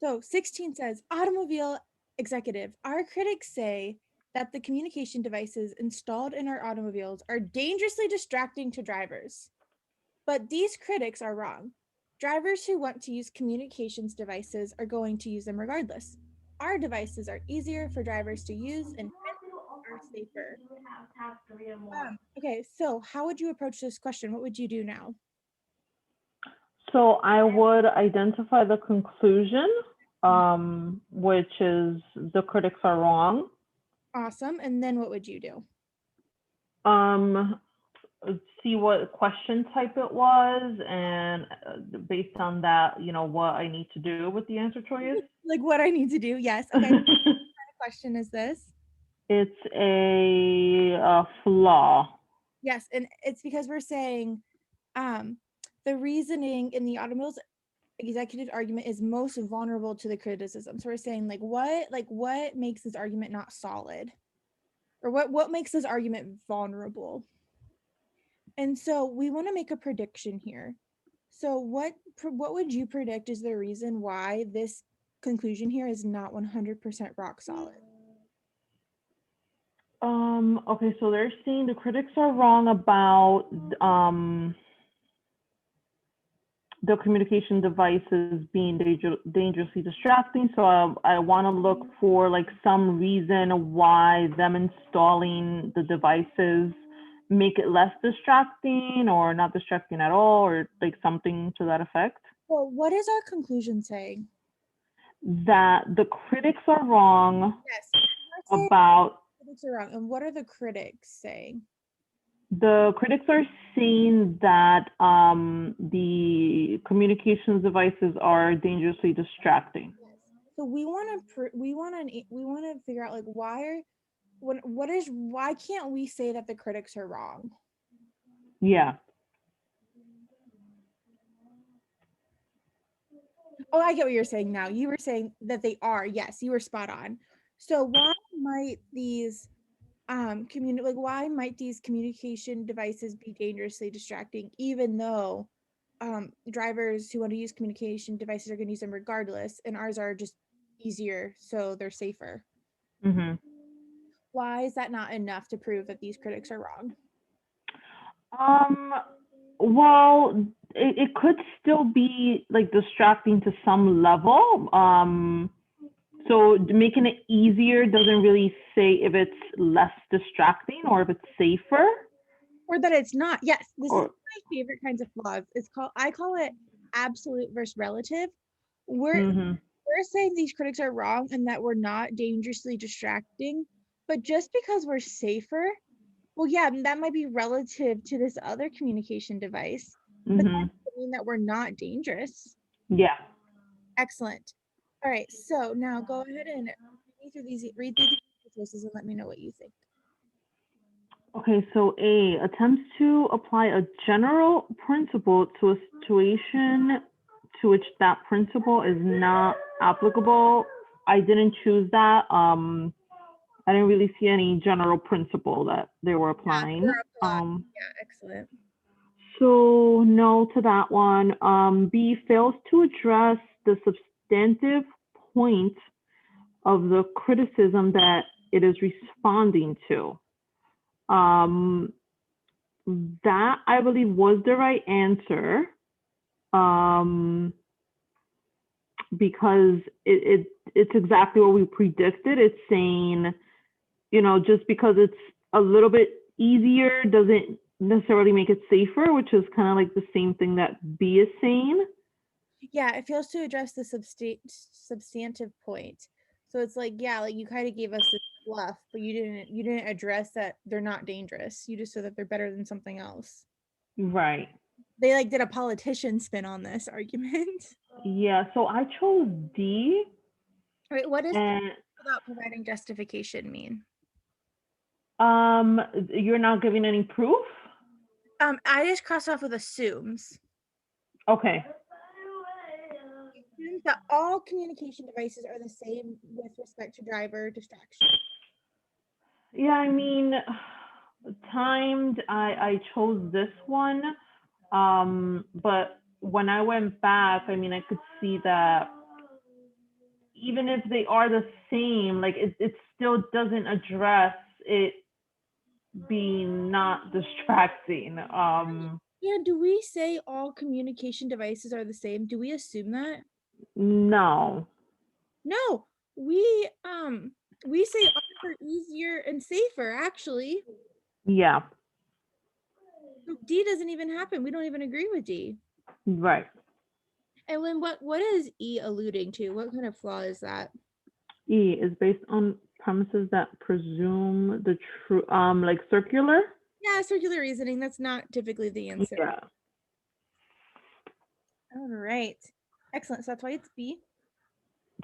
So 16 says, automobile executive, our critics say that the communication devices installed in our automobiles are dangerously distracting to drivers. But these critics are wrong. Drivers who want to use communications devices are going to use them regardless. Our devices are easier for drivers to use and hence are safer. Okay, so how would you approach this question? What would you do now? So I would identify the conclusion, which is the critics are wrong. Awesome. And then what would you do? Um, see what question type it was, and based on that, what I need to do with the answer choice. Like what I need to do? Yes. Okay. What kind of question is this? It's a flaw. Yes, and it's because we're saying um the reasoning in the automobile's executive argument is most vulnerable to the criticism. So we're saying what makes this argument not solid? Or what makes this argument vulnerable? And so we want to make a prediction here. So what would you predict is the reason why this conclusion here is not 100% rock solid? Okay, so they're saying the critics are wrong about the communication devices being dangerously distracting. So I want to look for like some reason why them installing the devices make it less distracting or not distracting at all, or like something to that effect. Well, what is our conclusion saying? That the critics are wrong Yes, about critics are wrong. And what are the critics saying? the critics are saying that the communications devices are dangerously distracting. So we want to figure out like why can't we say that the critics are wrong? Yeah. Oh, I get what you're saying now. You were saying that they are. Yes, you were spot on. So why might these communication devices be dangerously distracting even though drivers who want to use communication devices are going to use them regardless and ours are just easier so they're safer? Mm-hmm. Why is that not enough to prove that these critics are wrong? Um, well, it could still be like distracting to some level. So making it easier doesn't really say if it's less distracting or if it's safer. Or that it's not. Yes, this is Or my favorite kinds of flaws. I call it absolute versus relative. mm-hmm. We're saying these critics are wrong and that we're not dangerously distracting, but just because we're safer, well, yeah, that might be relative to this other communication device, but that Mm-hmm. doesn't mean that we're not dangerous. Yeah. Excellent. All right, so now go ahead and read through these choices and let me know what you think. Okay, so A attempts to apply a general principle to a situation to which that principle is not applicable. I didn't choose that. I didn't really see any general principle that they were applying. Yeah, excellent. So no to that one. B fails to address the substantive point of the criticism that it is responding to. Um, that I believe was the right answer, um, because it's exactly what we predicted. It's saying, just because it's a little bit easier doesn't necessarily make it safer, which is kind of like the same thing that B is saying. Yeah, it fails to address the substantive point. So it's like, yeah, like you kind of gave us this fluff, but you didn't address that they're not dangerous. You just said that they're better than something else. Right. They like did a politician spin on this argument. Yeah. So I chose D, Wait, what does and without providing justification mean? you're not giving any proof. I just crossed off with assumes. Okay. Assumes that all communication devices are the same with respect to driver distraction. Yeah, I mean, timed. I chose this one, but when I went back, I mean, I could see that even if they are the same, like it still doesn't address it being not distracting. Yeah, do we say all communication devices are the same? Do we assume that? No. No, we say ours are easier and safer, actually. Yeah. So D doesn't even happen. We don't even agree with D. Right. And when what is E alluding to? What kind of flaw is that? E is based on premises that presume the true, like circular. Yeah, circular reasoning. That's not typically the answer. Yeah. All right. Excellent. So that's why it's B.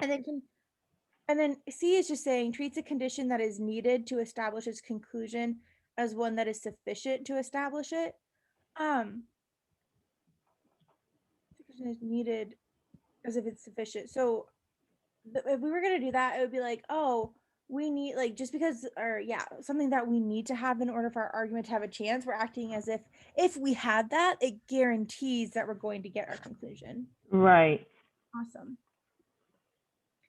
And then C is just saying treats a condition that is needed to establish its conclusion as one that is sufficient to establish it. Is needed as if it's sufficient. So if we were going to do that, it would be like, oh, we need, like, just because, or yeah, something that we need to have in order for our argument to have a chance, we're acting as if we had that, it guarantees that we're going to get our conclusion. Right. Awesome.